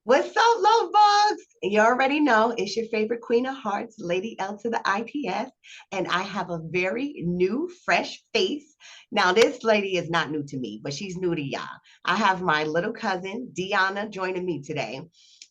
What's up, love bugs? You already know it's your favorite Queen of Hearts, Lady L to the IPS, and I have a very new, fresh face. Now, this lady is not new to me, but she's new to y'all. I have my little cousin, Deonna, joining me today.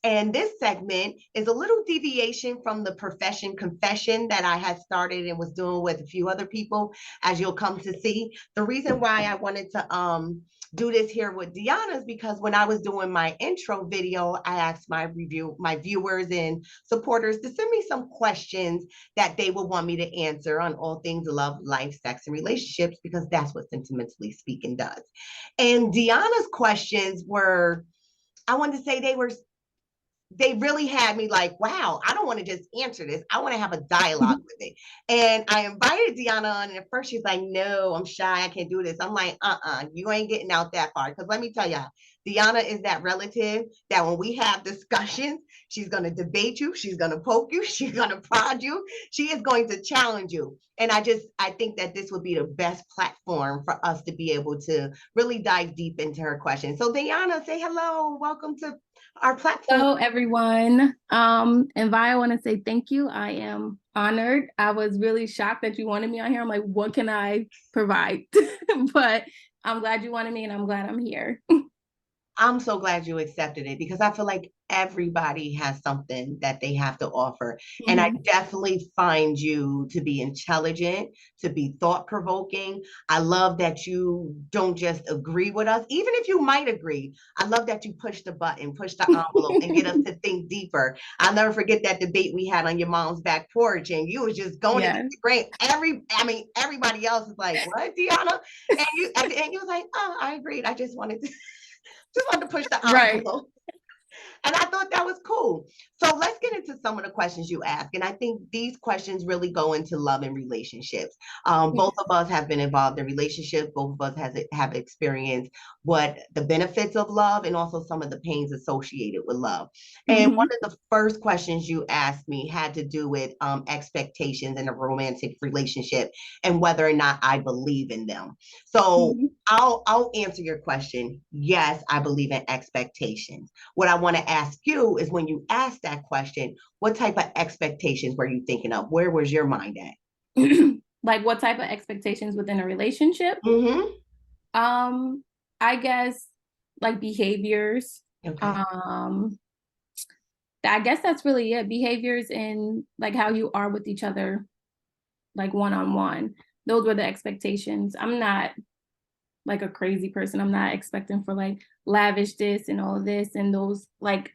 And this segment is a little deviation from the profession confession that I had started and was doing with a few other people, as you'll come to see. The reason why I wanted to do this here with Deonna is because when I was doing my intro video, I asked my viewers and supporters to send me some questions that they would want me to answer on all things love, life, sex, and relationships, because that's what Sentimentally Speaking does. And Deonna's questions were, I wanted to say they really had me like, wow, I don't want to just answer this. I want to have a dialogue with it. And I invited Deonna on, and at first she's like, no, I'm shy. I can't do this. I'm like, you ain't getting out that far. Because let me tell y'all, Deonna is that relative that when we have discussions, she's going to debate you. She's going to poke you. She's going to prod you. She is going to challenge you. And I think that this would be the best platform for us to be able to really dive deep into her questions. So Deonna, say hello. Welcome to our platform. Hello, everyone. And Vi, I want to say thank you. I am honored. I was really shocked that you wanted me on here. I'm like, what can I provide? But I'm glad you wanted me, and I'm glad I'm here. I'm so glad you accepted it, because I feel like everybody has something that they have to offer. And I Mhm. definitely find you to be intelligent, to be thought provoking. I love that you don't just agree with us, even if you might agree. I love that you push the button, push the envelope, and get us to think deeper. I'll never forget that debate we had on your mom's back porch, and you was just going against Yeah, the grain. Everybody else is like, "What, Deonna?" And you at the end, you was like, "Oh, I agreed. I just wanted to push the right. envelope." And I thought that was cool. So let's get into some of the questions you ask. And I think these questions really go into love and relationships. Both of us have been involved in relationships. Both of us have experienced what the benefits of love and also some of the pains associated with love. And one Hmm. of the first questions you asked me had to do with expectations in a romantic relationship and whether or not I believe in them. So Hmm. I'll answer your question. Yes, I believe in expectations. What I want to ask you is, when you asked that question, what type of expectations were you thinking of? Where was your mind at? Like what type of expectations within a relationship? Mm-hmm. Um, I guess like behaviors. Okay. Um, I guess that's really it. Behaviors and like how you are with each other, like one on one. Those were the expectations. I'm not like a crazy person. I'm not expecting for like lavish this and all of this and those like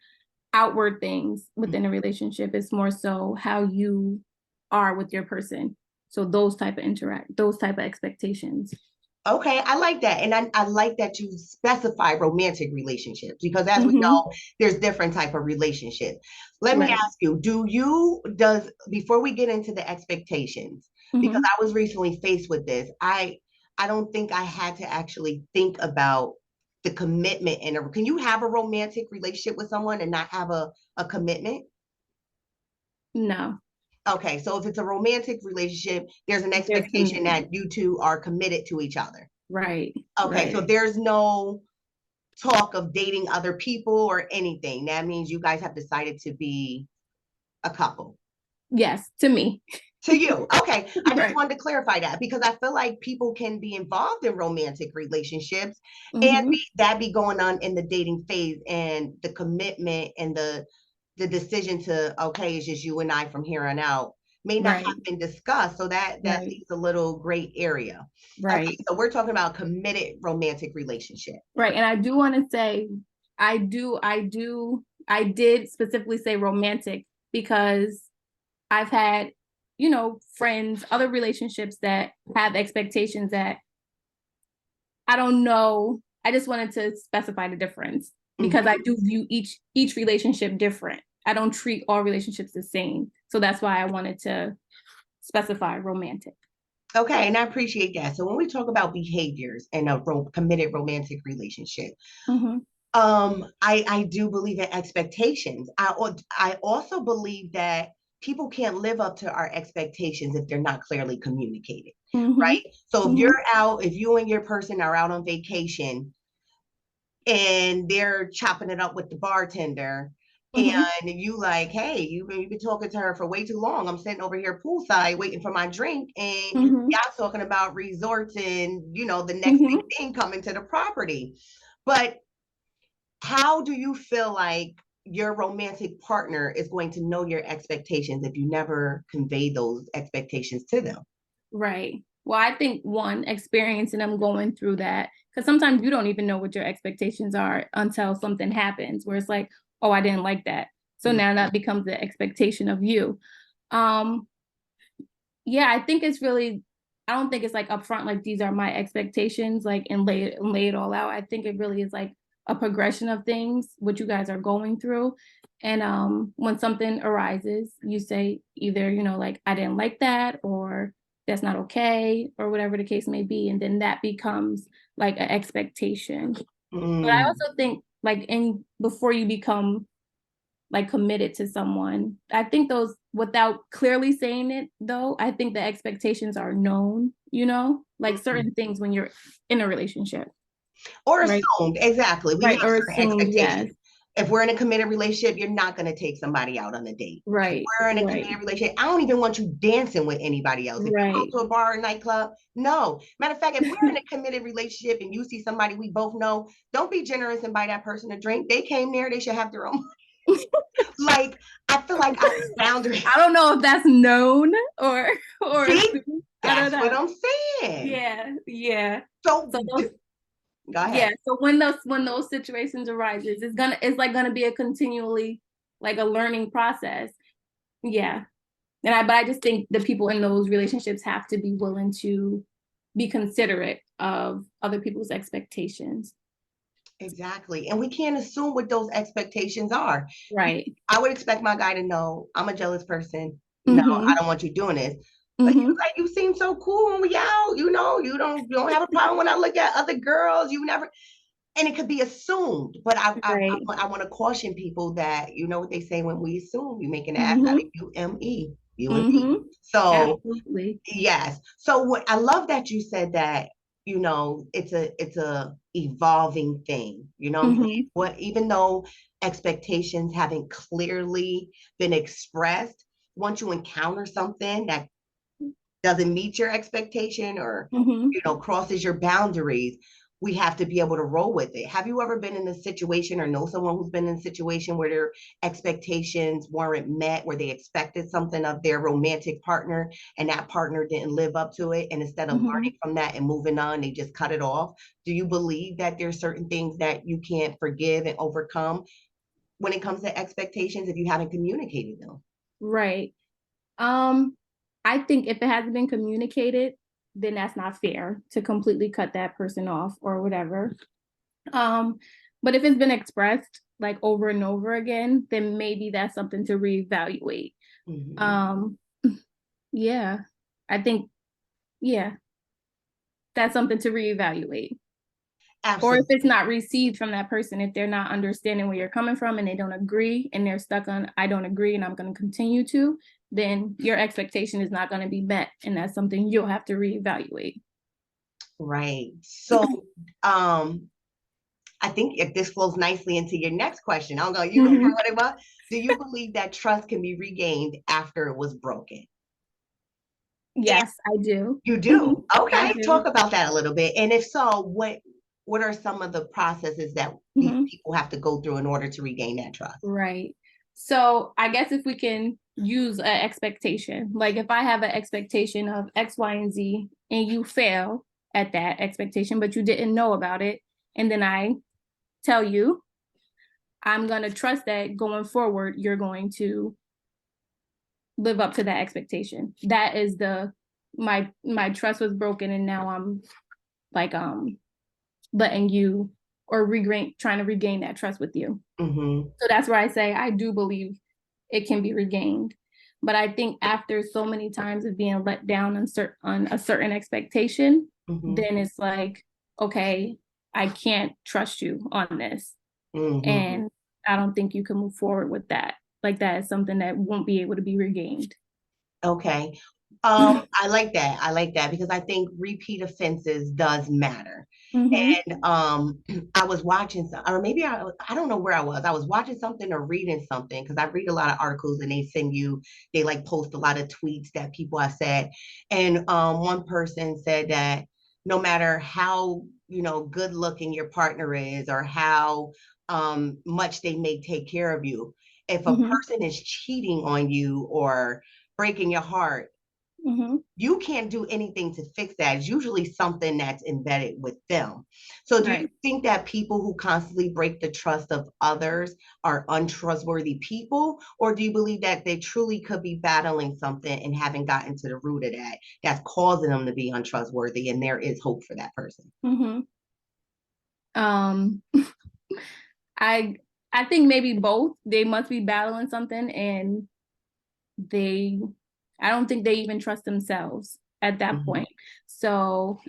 outward things within a relationship. It's more so how you are with your person. So those type of expectations. Okay, I like that. And I like that you specify romantic relationships, because as we Hmm. know, there's different type of relationships. Let me Right. ask you, does before we get into the expectations, because Hmm. I was recently faced with this, I don't think I had to actually think about the commitment in a, can you have a romantic relationship with someone and not have a commitment? No. Okay, so if it's a romantic relationship, there's an There's expectation commitment. that you two are committed to each other. Right. Okay, so Right. there's no talk of dating other people or anything. That means you guys have decided to be a couple. Yes, to me. To you. Okay. I just Right. wanted to clarify that, because I feel like people can be involved in romantic relationships and Hmm. be going on in the dating phase, and the commitment and the decision to, okay, it's just you and I from here on out, may not have Right. been discussed. So that Right. leaves a little gray area. Okay, Right. so we're talking about committed romantic relationship. Right. And I do want to say, I did specifically say romantic because I've had, friends, other relationships that have expectations that I don't know. I just wanted to specify the difference because I Mhm. do view each relationship different. I don't treat all relationships the same. So that's why I wanted to specify romantic. Okay, and I appreciate that. So when we talk about behaviors in a committed romantic relationship, Mm-hmm. I do believe in expectations. I also believe that people can't live up to our expectations if they're not clearly communicated, Mm-hmm. right? So Mm-hmm. if you and your person are out on vacation, and they're chopping it up with the bartender. And Mm-hmm. you like, hey, you've been talking to her for way too long. I'm sitting over here poolside waiting for my drink, and Mm-hmm. y'all talking about resorts and the next big Mm-hmm. thing coming to the property. But how do you feel like your romantic partner is going to know your expectations if you never convey those expectations to them? Right. Well, I think one, experiencing them going through that, because sometimes you don't even know what your expectations are until something happens where it's like, oh, I didn't like that. So now that becomes the expectation of you. Um, yeah, I think it's really, I don't think it's like upfront, like these are my expectations, like and lay it all out. I think it really is like a progression of things, what you guys are going through. And when something arises, you say either, like I didn't like that, or that's not okay, or whatever the case may be. And then that becomes like an expectation. But I Mm, also think like in before you become like committed to someone. I think those, without clearly saying it though, I think the expectations are known, like mm. certain things when you're in a relationship, Or right? assumed, exactly. We Right. have Or certain assumed, yes. expectations. If we're in a committed relationship, you're not going to take somebody out on a date. If Right. we're in a Right. committed relationship, I don't even want you dancing with anybody else. If you Right. go to a bar or nightclub, no. Matter of fact, if we're in a committed relationship and you see somebody we both know, don't be generous and buy that person a drink. They came there, they should have their own. Like, I feel like our boundaries. I don't know if that's known or See, assumed. I don't that's what know. I'm saying. Yeah. Yeah. So, So those, go yeah. ahead. So when those situations arises, it's like gonna be a continually like a learning process. Yeah. But I just think the people in those relationships have to be willing to be considerate of other people's expectations. Exactly. And we can't assume what those expectations are. Right. I would expect my guy to know I'm a jealous person. No, I Mm-hmm. don't want you doing this. But he was Mm-hmm. like, you seem so cool when we out. You don't have a problem when I look at other girls. You never, and it could be assumed. But Right. I want to caution people that you know what they say when we assume you make an ass out of Mm-hmm. you and me. Mm-hmm. So Absolutely. yes. So what I love that you said that, it's a evolving thing. You know what I'm saying? Mm-hmm. What even though expectations haven't clearly been expressed, once you encounter something that doesn't meet your expectation or Mm-hmm. crosses your boundaries, we have to be able to roll with it. Have you ever been in a situation or know someone who's been in a situation where their expectations weren't met, where they expected something of their romantic partner and that partner didn't live up to it, and instead of Mm-hmm. learning from that and moving on, they just cut it off? Do you believe that there's certain things that you can't forgive and overcome when it comes to expectations if you haven't communicated them? Right. Um, I think if it hasn't been communicated, then that's not fair to completely cut that person off or whatever. Um, but if it's been expressed like over and over again, then maybe that's something to reevaluate. Mm-hmm. Um, yeah, I think, yeah, that's something to reevaluate. Or if Absolutely. it's not received from that person, if they're not understanding where you're coming from and they don't agree and they're stuck on, I don't agree and I'm going to continue to, then your expectation is not going to be met. And that's something you'll have to reevaluate. Right. So, um, I think if this flows nicely into your next question, I'm going, you know Mhm. what about? Do you believe that trust can be regained after it was broken? And Yes, I do. you Mhm. do. I Okay, do. talk about that a little bit. And if so, what are some of the processes that these Mhm. people have to go through in order to regain that trust? Right. So I guess if we can use an expectation, like if I have an expectation of X, Y, and Z, and you fail at that expectation, but you didn't know about it, and then I tell you, I'm going to trust that going forward, you're going to live up to that expectation. That is my trust was broken, and now I'm like letting you or trying to regain that trust with you. Mm-hmm. So that's where I say I do believe it can be regained. But I think after so many times of being let down on a certain expectation, Mm-hmm. then it's like, okay, I can't trust you on this. Mm-hmm. And I don't think you can move forward with that. Like that is something that won't be able to be regained. Okay. I like that. I like that because I think repeat offenses does matter. Mm-hmm. And I was watching some, or maybe I don't know where I was. I was watching something or reading something because I read a lot of articles and they like post a lot of tweets that people have said. And one person said that no matter how, good looking your partner is or how much they may take care of you, if a Mm-hmm. person is cheating on you or breaking your heart, Mm-hmm. you can't do anything to fix that. It's usually something that's embedded with them. So, do you Right. think that people who constantly break the trust of others are untrustworthy people? Or do you believe that they truly could be battling something and haven't gotten to the root of that that's causing them to be untrustworthy and there is hope for that person? Mm-hmm. Um, I I think maybe both. They must be battling something, and they I don't think they even trust themselves at that Mm-hmm. point. So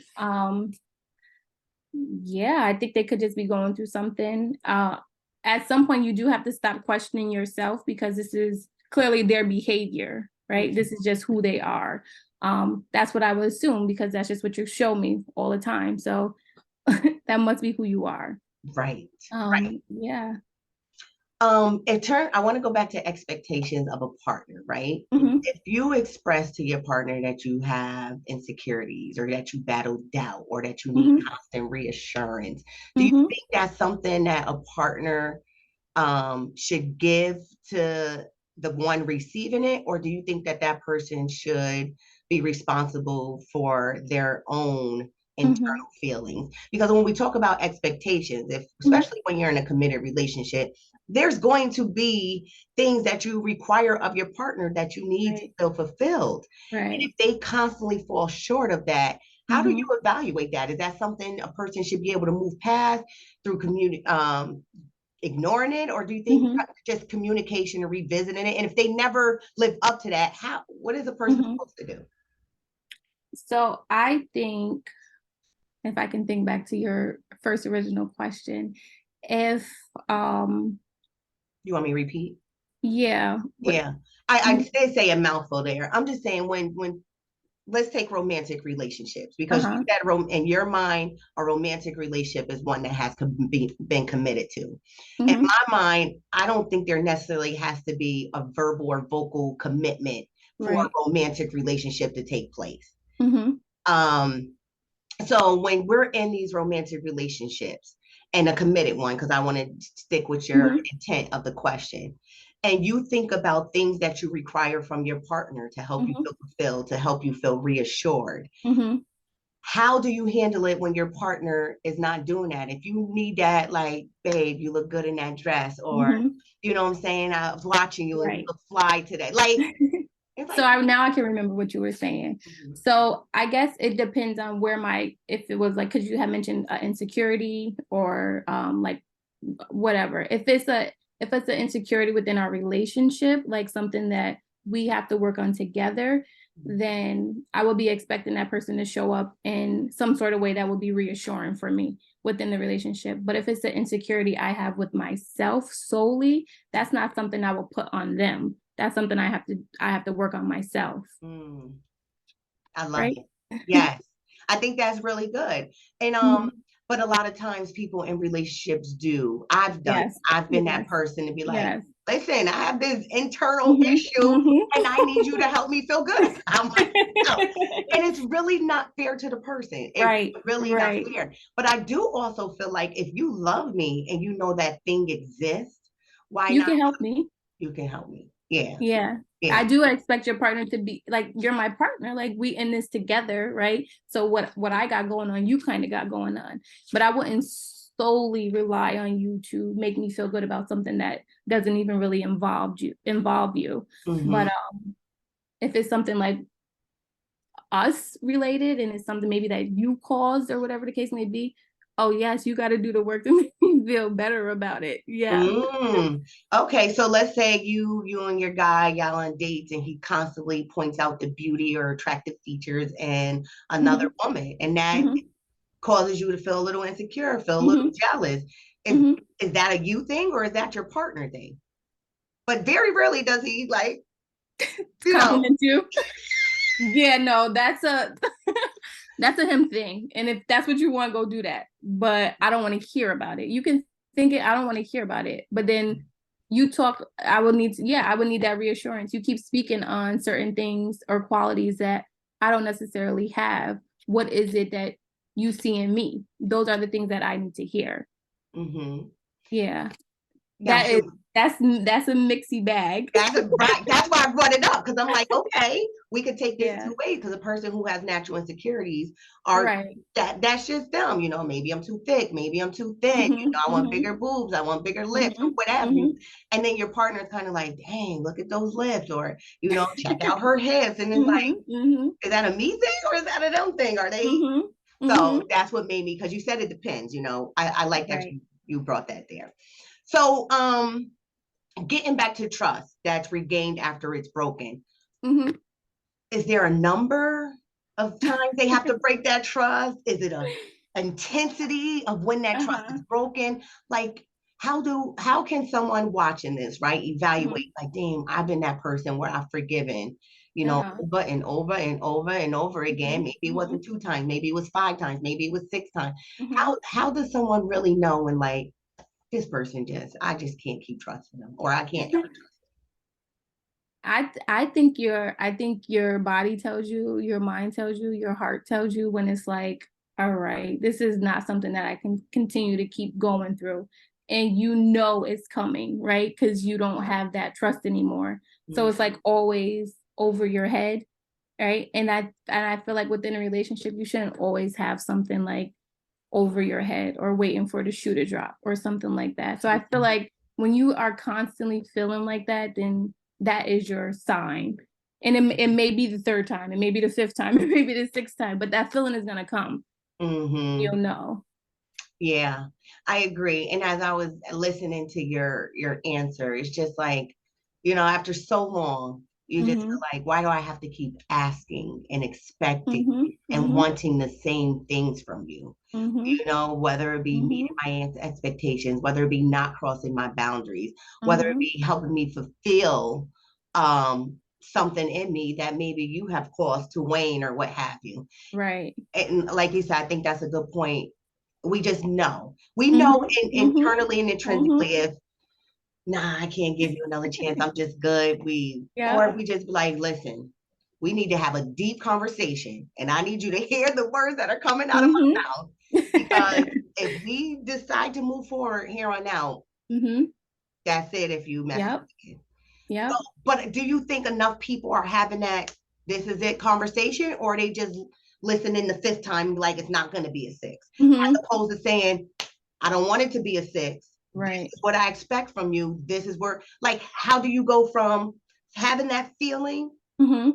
yeah, I think they could just be going through something. At some point you do have to stop questioning yourself because this is clearly their behavior, right? This is just who they are. That's what I would assume because that's just what you show me all the time. So that must be who you are. Right, right. Yeah. I want to go back to expectations of a partner, right? Hmm. If you express to your partner that you have insecurities or that you battle doubt or that you need Hmm. constant reassurance, do you Hmm. think that's something that a partner should give to the one receiving it, or do you think that that person should be responsible for their own Hmm. internal feelings? Because when we talk about expectations, if Hmm. especially when you're in a committed relationship, there's going to be things that you require of your partner that you need to Right. feel fulfilled. And Right. if they constantly fall short of that, how do you Hmm. evaluate that? Is that something a person should be able to move past through community, ignoring it, or do you think Hmm. just communication and revisiting it? And if they never live up to that, what is a person Hmm. supposed to do? So I think if I can think back to your first original question, if You want me to repeat? yeah, what Yeah, I mhm, did say a mouthful there. I'm just saying when let's take romantic relationships because you uh-huh. said in your mind a romantic relationship is one that has been committed to. In Hmm. my mind, I don't think there necessarily has to be a verbal or vocal commitment for Right. a romantic relationship to take place. Hmm. um so when we're in these romantic relationships and a committed one, because I want to stick with your Hmm. intent of the question, and you think about things that you require from your partner to help you Hmm. feel fulfilled, to help you feel reassured, Hmm. how do you handle it when your partner is not doing that? If you need that, like, babe, you look good in that dress, or, Hmm. you know what I'm saying? I was watching you and you Right. look fly today. Like, it's So like, now I can remember what you were saying. mhm, So I guess it depends on where if it was like, because you had mentioned insecurity or like whatever. If it's an insecurity within our relationship, like something that we have to work on together, then I will be expecting that person to show up in some sort of way that will be reassuring for me within the relationship. But if it's the insecurity I have with myself solely, that's not something I will put on them. That's something I have to work on myself, mm, I love right? it. Yes. I think that's really good. And Mhm. but a lot of times people in relationships do. I've done it. Yes, I've been that yes, person to be like, yes. listen, I have this internal Hmm. issue Hmm. and I need you to help me feel good about myself. And it's really not fair to the person. It's Right, really not right. fair. But I do also feel like if you love me and you know that thing exists, why You not? can help me. You can help me. Yeah. Yeah. I Yeah. do expect your partner to be like you're my partner, like we in this together, right? So what I got going on, you kind of got going on. But I wouldn't solely rely on you to make me feel good about something that doesn't even really involve you. But Hmm. if it's something like us related and it's something maybe that you caused or whatever the case may be, oh yes, you got to do the work to make me feel better about it. Yeah. Mm. Okay, so let's say you and your guy y'all on dates and he constantly points out the beauty or attractive features in another Hmm. woman, and that Hmm. causes you to feel a little insecure, feel a little Hmm. jealous. Is Hmm. is that a you thing or is that your partner thing? But very rarely does he you know. Compliment you. Yeah, no, that's a That's a him thing. And if that's what you want, go do that. But I don't want to hear about it. You can think it, I don't want to hear about it. But then you talk, I would need to, yeah, I would need that reassurance. You keep speaking on certain things or qualities that I don't necessarily have. What is it that you see in me? Those are the things that I need to hear. Mm-hmm. Yeah. Yeah, That is so that's a mixy bag. right. That's why I brought it up, because I'm like, okay, we could take this Yeah. two ways, because a person who has natural insecurities are Right. that's just them, you know, maybe I'm too thick, maybe I'm too thin, you Mm-hmm. know, I want Mm-hmm. bigger boobs, I want bigger lips, or Mm-hmm. what have you. Mm-hmm. And then your partner's kind of like, dang, look at those lips, or you know, check out her hips. And it's like, Mm-hmm. Mm-hmm. is that a me thing or is that a them thing? Are they? Mm-hmm. So Mm-hmm. that's what made me, because you said it depends, you know. I like that Right. you brought that there. So getting back to trust that's regained after it's broken, Mm-hmm. is there a number of times they have to break that trust? Is it a intensity of when that trust Uh-huh. is broken? Like, how can someone watching this, right, evaluate, Mm-hmm. like, damn, I've been that person where I've forgiven, you know, Uh-huh. over and over and over and over again. Mm-hmm. Maybe it Mm-hmm. wasn't 2 times, maybe it was 5 times, maybe it was 6 times. Mm-hmm. How does someone really know when, like, this person I just can't keep trusting them, or I can't ever trust I think your body tells you, your mind tells you, your heart tells you when it's like, all right, this is not something that I can continue to keep going through. And you know it's coming, right? Because you don't have that trust anymore. So them? it's like always over your head, right? And I feel like within a relationship, you shouldn't always have something like over your head or waiting for the shoe to drop or something like that. So I feel like when you are constantly feeling like that, then that is your sign. And it may be the third time, it may be the fifth time, it may be the sixth time, but that feeling is going to come. Mm-hmm. You'll know. Yeah, I agree. And as I was listening to your answer, it's just like, you know, after so long, you just feel Mm-hmm. like, why do I have to keep asking and expecting Mm-hmm. and Mm-hmm. wanting the same things from you? Mm-hmm. You know, whether it be Mm-hmm. meeting my expectations, whether it be not crossing my boundaries, whether it Mm-hmm. be helping me fulfill something in me that maybe you have caused to wane or what have you. Right. And like you said, I think that's a good point. We just know. We know Mm-hmm. Mm-hmm. internally and Mm-hmm. intrinsically, if nah, I can't give you another chance. I'm just good. Or Yep. if we just be like, listen, we need to have a deep conversation, and I need you to hear the words that are coming out of Mm-hmm. my mouth. Because if we decide to move forward here on out, Mm-hmm. that's it. If you mess up Yep. again. So, Yep. but do you think enough people are having that this is it conversation, or are they just listening the fifth time like it's not going to be a six, Mm-hmm. as opposed to saying, I don't want it to be a six. This Right. is what I expect from you. This is where, like, how do you go from having that feeling Mm-hmm.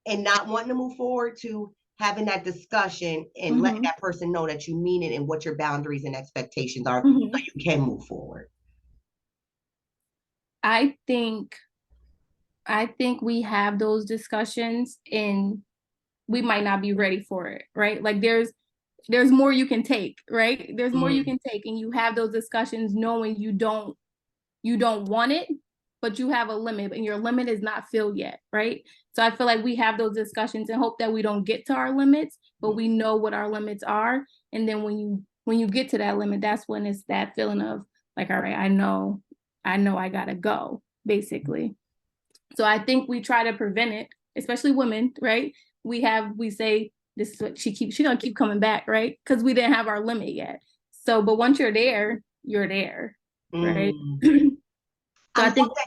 and not wanting to move forward to having that discussion and letting Mm-hmm. that person know that you mean it and what your boundaries and expectations are so Mm-hmm. you can move forward? I think I think we have those discussions and we might not be ready for it, right? Like there's more you can take, right? There's more you Mm, can take and you have those discussions knowing you don't want it, but you have a limit and your limit is not filled yet, right? So I feel like we have those discussions and hope that we don't get to our limits, but we know what our limits are. And then when you get to that limit, that's when it's that feeling of like, all right, I know I gotta go, basically. So I think we try to prevent it, especially women, right? We say this is what she gonna keep coming back, right? Because we didn't have our limit yet. So, but once you're there, right? mm. I So I love think that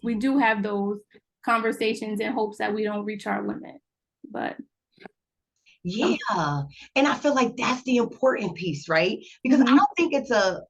we do have those conversations in hopes that we don't reach our limit. But Yeah. um, And I feel like that's the important piece, right? Because I mhm, don't think it's a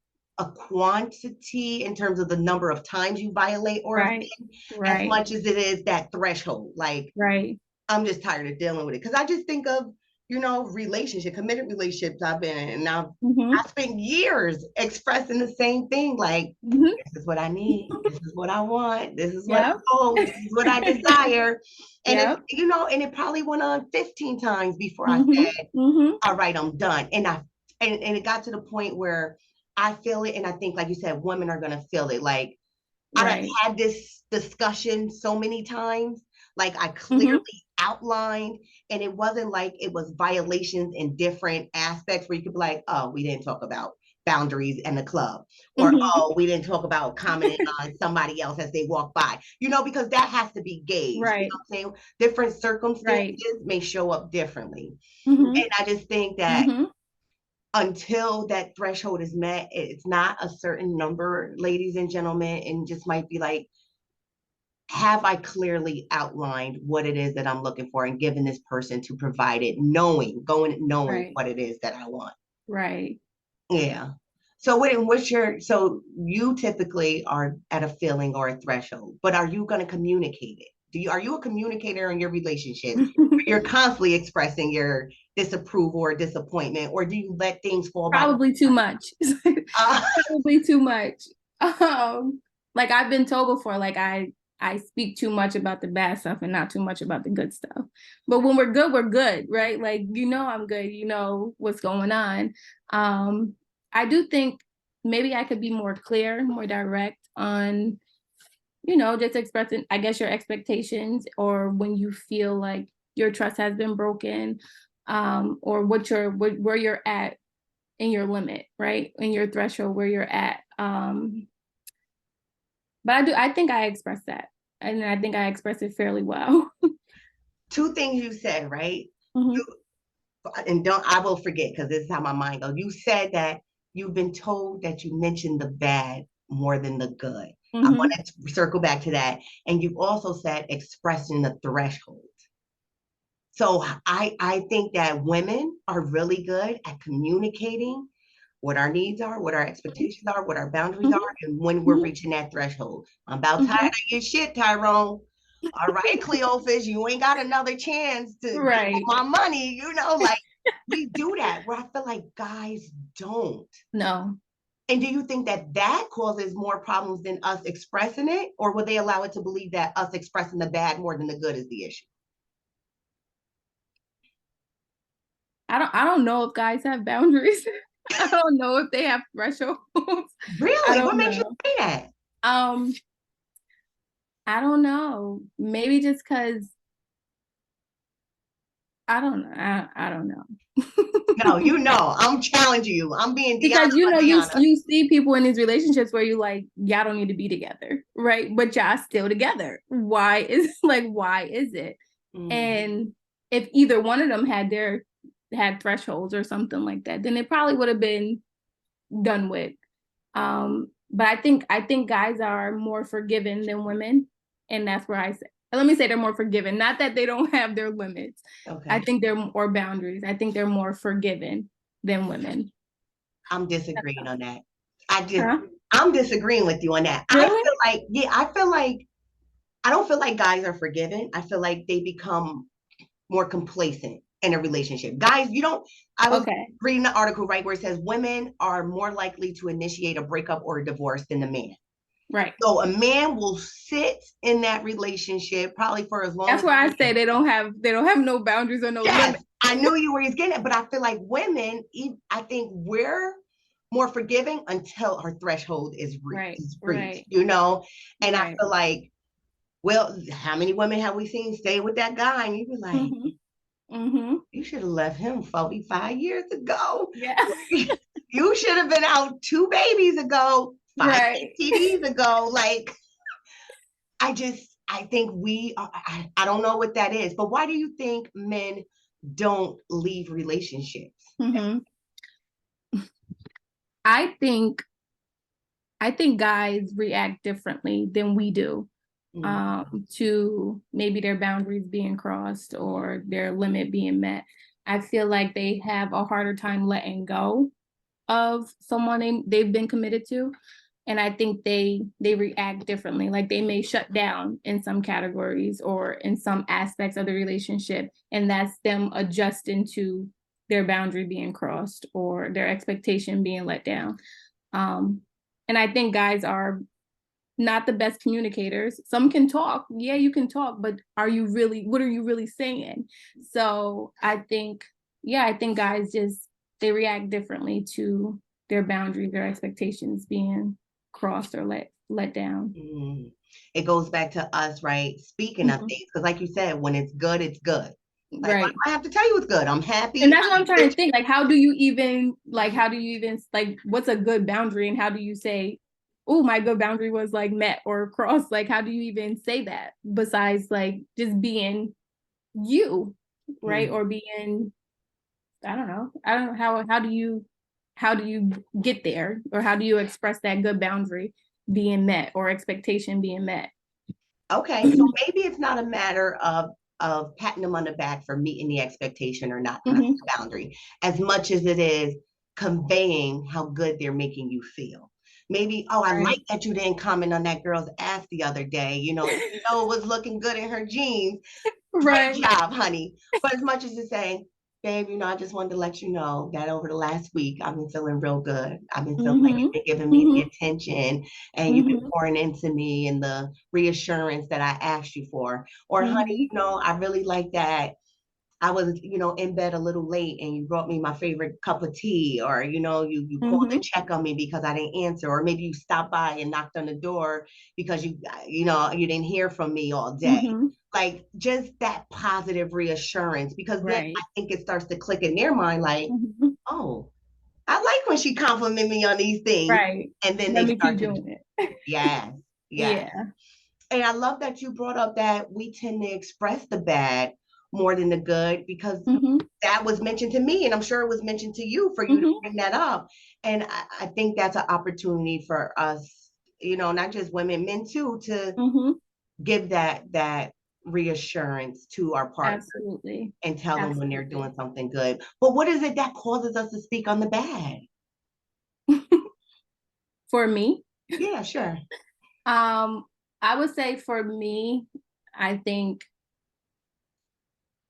quantity in terms of the number of times you violate or offend, right, as right, much as it is that threshold. Like, right. I'm just tired of dealing with it. Because I just think of, you know, committed relationships I've been in. And now Mm-hmm, I spent years expressing the same thing. Like, mm-hmm, this is what I need. This is what I want. This is what I yep, hope. This is what I desire. And it, yep, you know, and it probably went on 15 times before I mm-hmm, said, mm-hmm, all right, I'm done. And it got to the point where I feel it. And I think, like you said, women are gonna feel it. Like, I done right, had this discussion so many times. Like, I clearly mm-hmm, outlined, and it wasn't like it was violations in different aspects where you could be like, oh, we didn't talk about boundaries in the club, or Mhm. oh, we didn't talk about commenting on somebody else as they walk by, because that has to be gauged. Right. I'm saying? Different Right. circumstances may show up differently. Mhm. And I just think that Mhm. until that threshold is met, it's not a certain number, ladies and gentlemen, and just might be like, have I clearly outlined what it is that I'm looking for and given this person to provide it, knowing Right. what it is that I want? Right. Yeah. So so you typically are at a feeling or a threshold, but are you going to communicate it? Are you a communicator in your relationships? You're constantly expressing your disapproval or disappointment, or do you let things fall by the Probably too much. uh, Probably too much. Like I've been told before, like I speak too much about the bad stuff and not too much about the good stuff. But when we're good, right? Like I'm good, what's going on. I do think maybe I could be more clear, more direct on, just expressing, I guess, your expectations, or when you feel like your trust has been broken, or where you're at in your limit, right? In your threshold where you're at. But I think I express that. And I think I express it fairly well. two things you said, right? Mhm. And don't I will forget because this is how my mind goes. You said that you've been told that you mentioned the bad more than the good. I Mhm. want to circle back to that. And you also said expressing the threshold. So I think that women are really good at communicating what our needs are, what our expectations are, what our boundaries Mhm. are, and when we're Mhm. reaching that threshold. I'm about tired Mhm. of your shit, Tyrone. All right, Cleophas, you ain't got another chance to get Right. my money. Like we do that where I feel like guys don't. No. And do you think that that causes more problems than us expressing it, or would they allow it to believe that us expressing the bad more than the good is the issue? I don't know if guys have boundaries. I don't know if they have thresholds. I Really? don't What makes you know. say that? Um, I don't know. Maybe just because I don't know. I don't know. No, I'm challenging you. I'm being Deonna Because by Deonna. you see people in these relationships where you like, y'all don't need to be together, right? But y'all still together. Why is it? Mm. And if either one of them had thresholds or something like that, then it probably would have been done with. But I think guys are more forgiving than women, and that's where I say. Let me say they're more forgiving. Not that they don't have their limits. I Okay. think they're more boundaries. I think they're more forgiving than women. I'm disagreeing on that. I just Huh? I'm disagreeing with you on that. Really? I feel like I don't feel like guys are forgiven. I feel like they become more complacent in a relationship. Guys, you don't I was Okay. reading the article right where it says women are more likely to initiate a breakup or a divorce than the man. Right. So a man will sit in that relationship probably for as long That's as why I he say they don't have no boundaries or no Yes, limits. I knew you where he's getting it, but I feel like women, I think we're more forgiving until our threshold Right. is reached, Right. And I Right. feel like, well, how many women have we seen stay with that guy? And you be like, Mm-hmm. Mm-hmm. you should have left him 45 years ago. Yeah. You should have been out two babies ago, five Right. TVs ago. I think I don't know what that is, but why do you think men don't leave relationships? Mm-hmm. I think I think guys react differently than we do, Mm. to maybe their boundaries being crossed or their limit being met. I feel like they have a harder time letting go of someone they've been committed to. And I think they react differently. Like they may shut down in some categories or in some aspects of the relationship. And that's them adjusting to their boundary being crossed or their expectation being let down. Um, and I think guys are not the best communicators. Some can talk. Yeah, you can talk, but what are you really saying? So I think guys just, they react differently to their boundaries, their expectations being crossed or let down. Mm. It goes back to us, right? Speaking of Mhm. things, because like you said, when it's good, it's good. Like, why Right. do I have to tell you it's good? I'm happy. And that's what I'm trying to think. Like, how do you even, like, what's a good boundary? And how do you say, oh, my good boundary was like met or crossed? Like, how do you even say that besides like just being you, right? Mhm. Or being, I don't know how do you get there, or how do you express that good boundary being met or expectation being met? Okay, so maybe it's not a matter of patting them on the back for meeting the expectation or not crossing Hmm. the boundary, as much as it is conveying how good they're making you feel. Maybe, oh, I like Right. that you didn't comment on that girl's ass the other day. You know it was looking good in her jeans. Great Right. job, honey. But as much as to say, babe, I just wanted to let you know that over the last week, I've been feeling real good. I've been feeling like Hmm. you've been giving me the Hmm. attention and you've been Hmm. pouring into me and the reassurance that I asked you for. Or, honey, Hmm. I really like that I was, in bed a little late and you brought me my favorite cup of tea, or, you called to Hmm. check on me because I didn't answer, or maybe you stopped by and knocked on the door because you didn't hear from me all day. Hmm. Like just that positive reassurance, because then I Right. think it starts to click in their mind, like, Hmm. oh, I like when she compliment me on these things. Right. And then Let they me start keep to, doing it. yes, yes. Yeah. And I love that you brought up that we tend to express the bad more than the good, because Hmm. that was mentioned to me, and I'm sure it was mentioned to you for you to Hmm. bring that up. And I think that's an opportunity for us, not just women, men too, to Hmm. give that reassurance to our partner Absolutely. and tell them when they're Absolutely. doing something good. But what is it that causes us to speak on the bad? For me, Yeah, sure. um, I would say for me, I think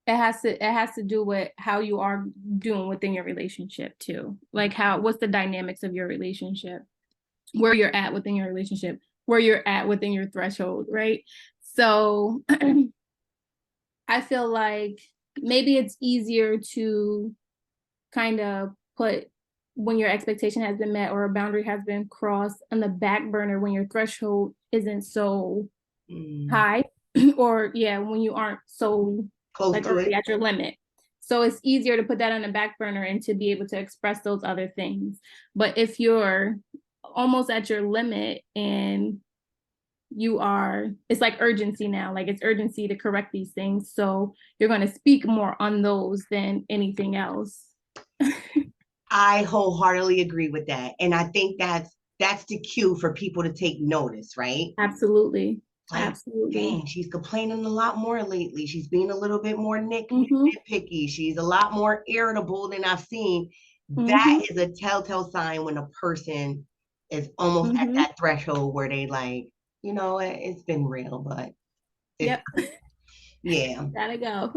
it has to do with how you are doing within your relationship too. Like what's the dynamics of your relationship, where you're at within your relationship, where you're at within your threshold, right? So I feel like maybe it's easier to kind of put when your expectation has been met or a boundary has been crossed on the back burner when your threshold isn't so Mm, high, or yeah, when you aren't so close like to already it. at your limit. So it's easier to put that on the back burner and to be able to express those other things. But if you're almost at your limit and it's like urgency now, like it's urgency to correct these things. So you're going to speak more on those than anything else. I wholeheartedly agree with that. And I think that's the cue for people to take notice, right? Absolutely. Like, Absolutely. dang, she's complaining a lot more lately. She's being a little bit more Mm-hmm. nitpicky. She's a lot more irritable than I've seen. That Mm-hmm. is a telltale sign when a person is almost at Mm-hmm. that threshold where they like, it's been real, but it's Yep. yeah. Gotta go.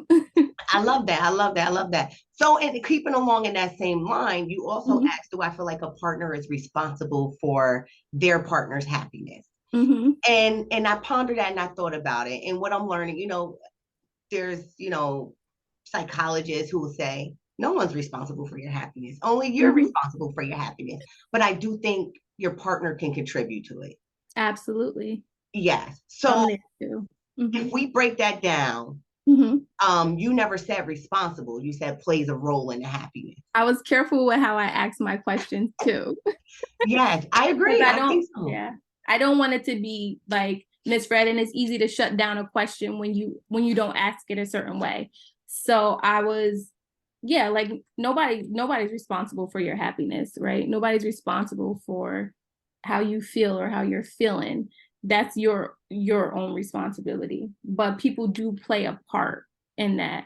I love that. I love that. I love that. So, and keeping along in that same line, you also Mm-hmm. asked, do I feel like a partner is responsible for their partner's happiness? Mm-hmm. And I pondered that and I thought about it. And what I'm learning, there's, psychologists who will say, no one's responsible for your happiness. Only you're Mm-hmm. responsible for your happiness. But I do think your partner can contribute to it. Absolutely. Yes. I'm So there too. Mm-hmm. if we break that down, Mm-hmm. you never said responsible. You said plays a role in the happiness. I was careful with how I asked my questions too. Yes, I Because agree. I I don't, think so. yeah, I don't want it to be like misread, and it's easy to shut down a question when you don't ask it a certain way. So I was, yeah, like nobody's responsible for your happiness, right? Nobody's responsible for how you feel or how you're feeling. That's your own responsibility. But people do play a part in that.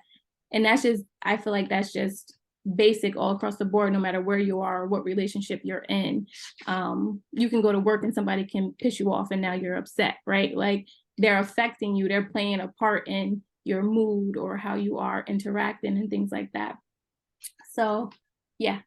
And that's just, I feel like that's just basic all across the board, no matter where you are or what relationship you're in. You can go to work and somebody can piss you off and now you're upset, right? Like they're affecting you, they're playing a part in your mood or how you are interacting and things like that. So yeah,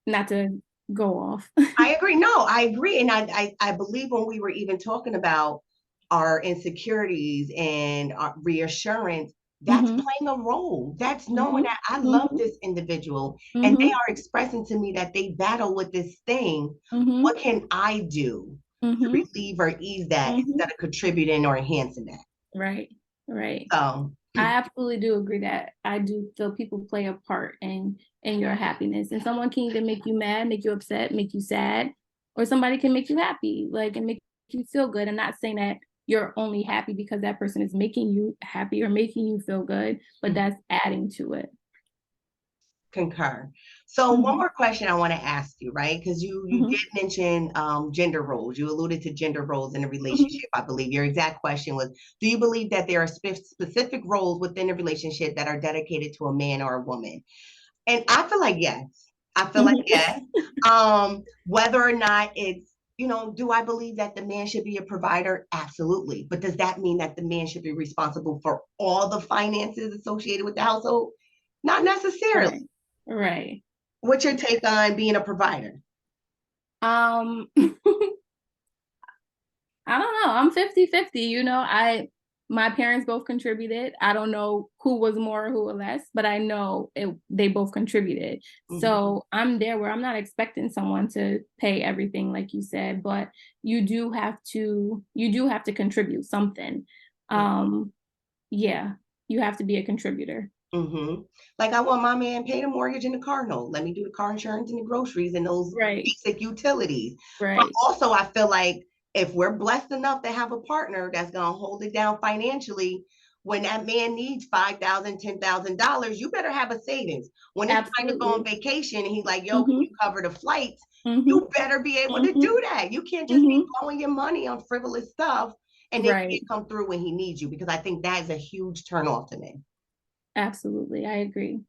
not to go off. I agree. No, I agree. And I believe when we were even talking about our insecurities and our reassurance, that's Hmm. playing a role. That's knowing Hmm. that I love Hmm. this individual and they Hmm. are expressing to me that they battle with this thing. Hmm. What can I do? to Mm-hmm. relieve or ease that Mm-hmm. instead of contributing or enhancing that. Right. Right. So I absolutely do agree that I do feel people play a part in your happiness. And someone can either make you mad, make you upset, make you sad, or somebody can make you happy, like, and make you feel good. I'm not saying that you're only happy because that person is making you happy or making you feel good, but that's adding to it. concur. So one Mm-hmm. more question I want to ask you, right? Because you Mm-hmm. did mention gender roles. You alluded to gender roles in a Mm-hmm. relationship. I believe your exact question was, do you believe that there are specific roles within a relationship that are dedicated to a man or a woman? And I feel like yes. I feel like yes. Whether or not it's, do I believe that the man should be a provider? Absolutely. But does that mean that the man should be responsible for all the finances associated with the household? Not necessarily. Right. Right. What's your take on being a provider? Um, I don't know. I'm 50-50. My parents both contributed. I don't know who was more or who was less, but I know they both contributed. Mhm. So I'm there where I'm not expecting someone to pay everything, like you said, but you do have to contribute something. Um, yeah, you have to be a contributor. Mm-hmm. Like I want my man pay the mortgage and the car note. Let me do the car insurance and the groceries and those Right, basic utilities. But right. also, I feel like if we're blessed enough to have a partner that's gonna hold it down financially, when that man needs $5,000, $10,000, you better have a savings. When it's time to go on Absolutely. vacation and he's like, "Yo, can Mm-hmm, you cover the flights?" mm-hmm, You better be able to mm-hmm, do that. You can't just be mm-hmm. blowing your money on frivolous stuff and then Right. can't come through when he needs you because I think that is a huge turn off to me. Absolutely. I agree.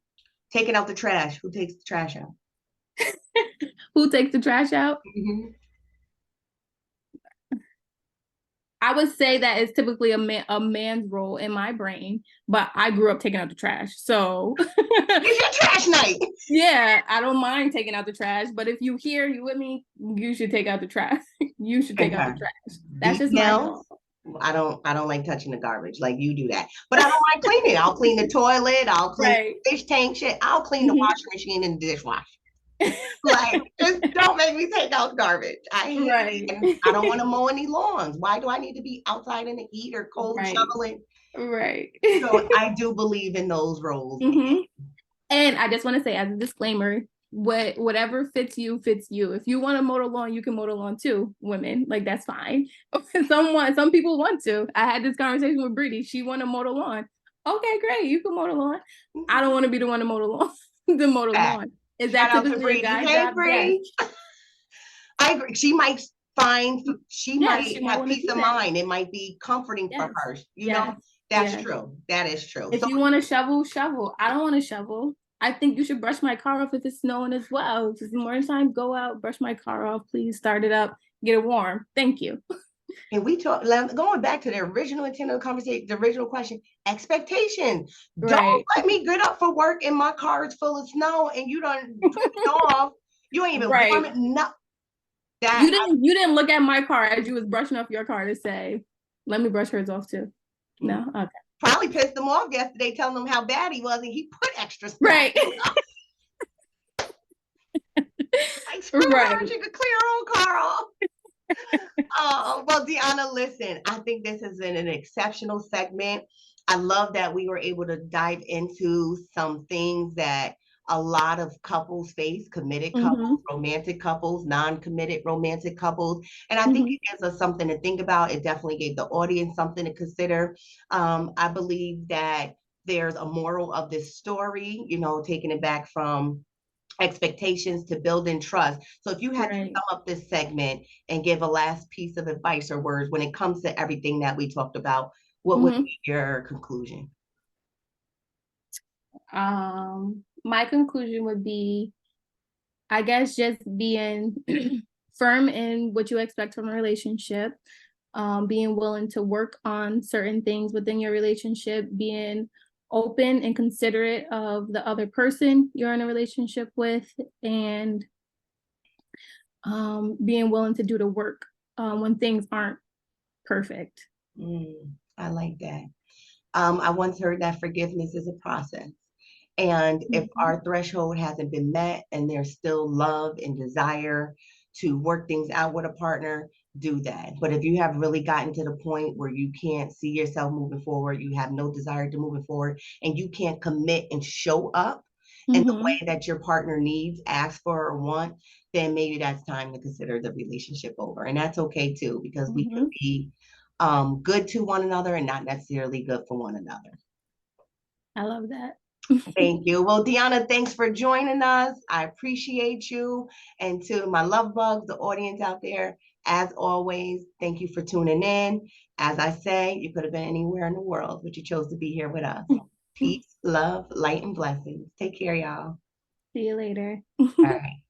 Taking out the trash. Who takes the trash out? Who takes the trash out? Mhm. I would say that it's typically a man's role in my brain, but I grew up taking out the trash. So It's your trash night. yeah, I don't mind taking out the trash, but if you with me, you should take out the trash. You should take out the Okay. trash. That's just my Details. thought. I don't like touching the garbage like you do that. But I don't mind cleaning. I'll clean the toilet, I'll clean Right. the fish tank shit. I'll clean the Mhm. washing machine and the dishwasher. Like, just don't make me take out garbage. I hate Right. it. And I don't want to mow any lawns. Why do I need to be outside in the heat or cold Right. shoveling? Right. So I do believe in those roles. hmm And I just want to say, as a disclaimer, whatever fits you. If you want to mow the lawn, you can mow the lawn too, women. Like that's fine. Some people want to. I had this conversation with Brittany. She want to mow the lawn. Okay, great. You can mow the lawn. I don't want to be the one to mow the lawn. To mow the Fact. lawn. Is Shout that out to typically a Brady. guy's Hey, job? Yes. Brady. I agree. She Yes, she might might have want to peace do of that. mind. It might be comforting for Yes. her. Yes. That's Yes. true. That is true. If So you want to shovel, shovel. I don't want to shovel. I think you should brush my car off if it's snowing as well. Just more time, go out, brush my car off, please start it up, get it warm. Thank you. and we talk going back to the original intent of the conversation, the original question, expectation. Don't Right. let me get up for work and my car is full of snow and you don't drift off. You ain't even warm Right. it. No, that You didn't look at my car as you was brushing off your car to say, let me brush hers off too. I No? Okay. probably pissed him off yesterday, telling him how bad he was, and he put extra snow. Right. Like, screw her, Right. she could clear her own car off. Oh, well, Deonna, listen, I think this has been an exceptional segment. I love that we were able to dive into some things that a lot of couples face, committed Mm-hmm. couples, romantic couples, non-committed romantic couples. And I think Mm-hmm. it gives us something to think about. It definitely gave the audience something to consider. I believe that there's a moral of this story, taking it back from expectations to building trust. So if you had to Right. sum up this segment and give a last piece of advice or words when it comes to everything that we talked about, what would Mm-hmm. be your conclusion? My conclusion would be, I guess, just being firm in what you expect from a relationship, being willing to work on certain things within your relationship, being open and considerate of the other person you're in a relationship with, and being willing to do the work when things aren't perfect. I like that. I once heard that forgiveness is a process. And if Mhm. our threshold hasn't been met and there's still love and desire to work things out with a partner, do that. But if you have really gotten to the point where you can't see yourself moving forward, you have no desire to moving forward, and you can't commit and show up in the Mm-hmm. way that your partner needs, ask for, or want, then maybe that's time to consider the relationship over. And that's okay too, because we can Mm-hmm. be good to one another and not necessarily good for one another. I love that. Thank you. Well, Deonna, thanks for joining us. I appreciate you. And to my love bugs, the audience out there, as always, thank you for tuning in. As I say, you could have been anywhere in the world, but you chose to be here with us. Peace, love, light, and blessings. Take care, y'all. See you later. All right.